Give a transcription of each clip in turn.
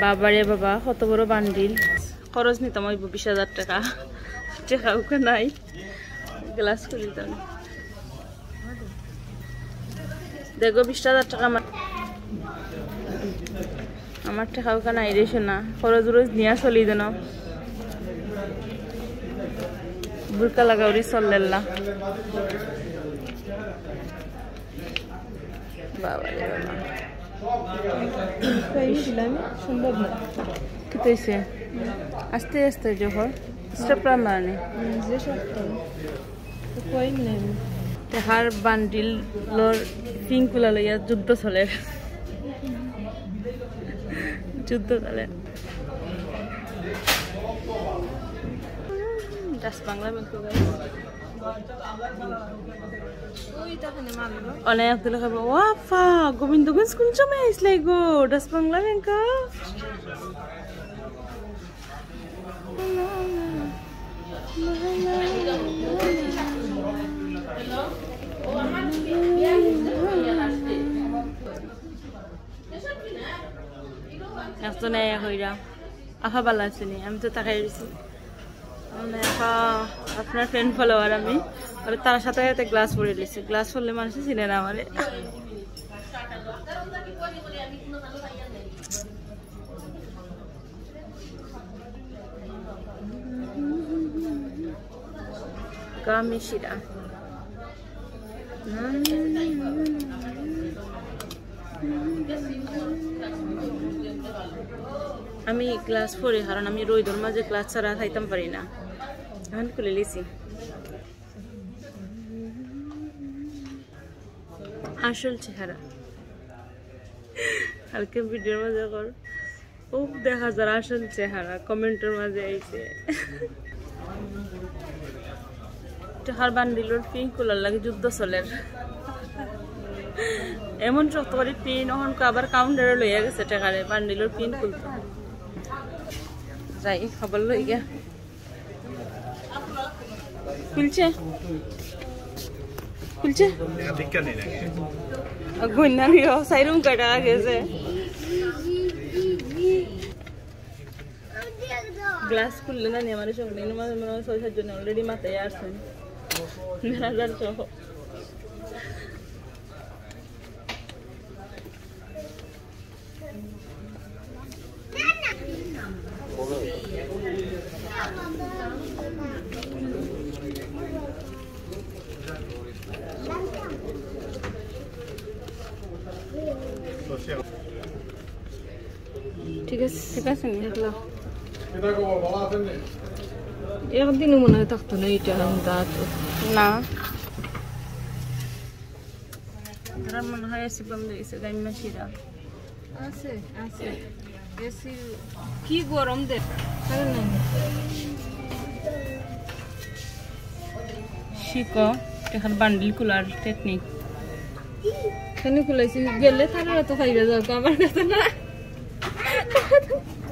বাবারে বাবা কত বড় বান্ডিল খরচ নিতাম ওই 20,000 টাকা টাকাও নাই গ্লাস খুলে দিতাম দেখো 20,000 টাকা আমার টাকাও নাই রে শোনা খরচ রোজ নিয়ে চলি দেন বুরকা লাগাওরি চললেল্লা বাবারে বাবা সম্ভব না কিতেছে আস্তে আস্তে যখন স্টেপরা মানে দেখার বান্ডিল লোর পিঙ্ক গুলা লইয়া যুদ্ধ চলে দাস বাংলা ব্যাংক অনেক তুলে খাবো ওয়াফা গোবিন্দগঞ্জ কোন সময় আইসলাই গো দাস বাংলা ব্যাংক একজন হইরা আফা ভালো আছে নি আমি তো তাকাই রয়েছি আপনার ফ্রেন্ড ফলোয়ার আমি তার সাথে সাথে গ্লাস পরে দিয়েছি গ্লাস পরলে মানুষ চিনে না আমারে গামিশিরা আমি ক্লাস পড়ি কারণ আমি রোদর মাঝে ক্লাস ছাড়া খাইতাম পারি না এখন খুলে লিছি আসল চেহারা কালকে ভিডিওর মাঝে কর ও দেখা যারা আসল চেহারা কমেন্টের মাঝে আইছে টাকার বান্ডিলের পিন কুলার লাগে যুদ্ধ চলের এমন শক্ত করে পিন আবার কাউন্টারে লইয়া গেছে টাকারে বান্ডিলের পিন খুলতে যাই খবর লই গিয়া খুলছে গন্যা নিও 4 টাকা গেছে গ্লাস খুললে না নিয়ে আমার সঙ্গে মনে হয় 6-7 জন অলরেডি মাথায় আসছেন মেলাদার সহ ঠিক আছে একদিন মনে হয় থাকতো না এটা না মনে হয় এসি বন্ধ হয়েছে গাইমাসিরা আছে এসি কি গরম দে শিখো এখন বান্ডিল খোলার টেকনিক কেন খুলাইছি গেলে তারা তো খাইরা যাও আমার কাছে না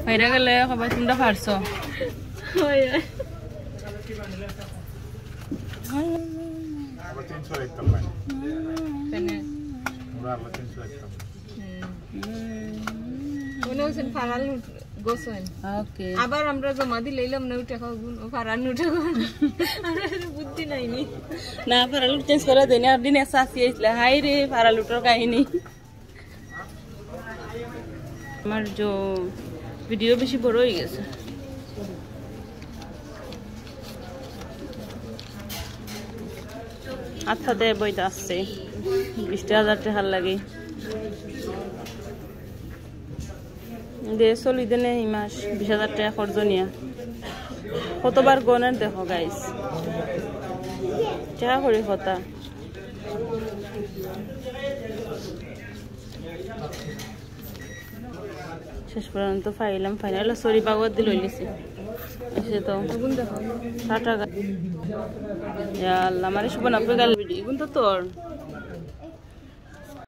খাইরা গেলে সবাই তোমরা পারছো আবার আমরা জমা দিলাম না উঠে ফারান উঠে বুদ্ধি নাইনি না ফারাল চেঞ্জ করে দেয় আর দিনে চাষি আসলে হাই রে ফারাল উঠার কাহিনী আমার যে ভিডিও বেশি বড় হয়ে গেছে আচ্ছা দে বইটা আসছে 20,000 টাকা লাগে দে চলি দেনে এই মাস 20,000 টাকা খরচ নিয়া কতবার গনের দেখো গাইস টাকা করে কথা শেষ পর্যন্ত পাইলাম ফাইনাল সরি বাগত দিল লিছি এসে তো দেখো টাকা আল্লাহ মানে শুভ না পেগাল ভিডিও কিন্তু তোর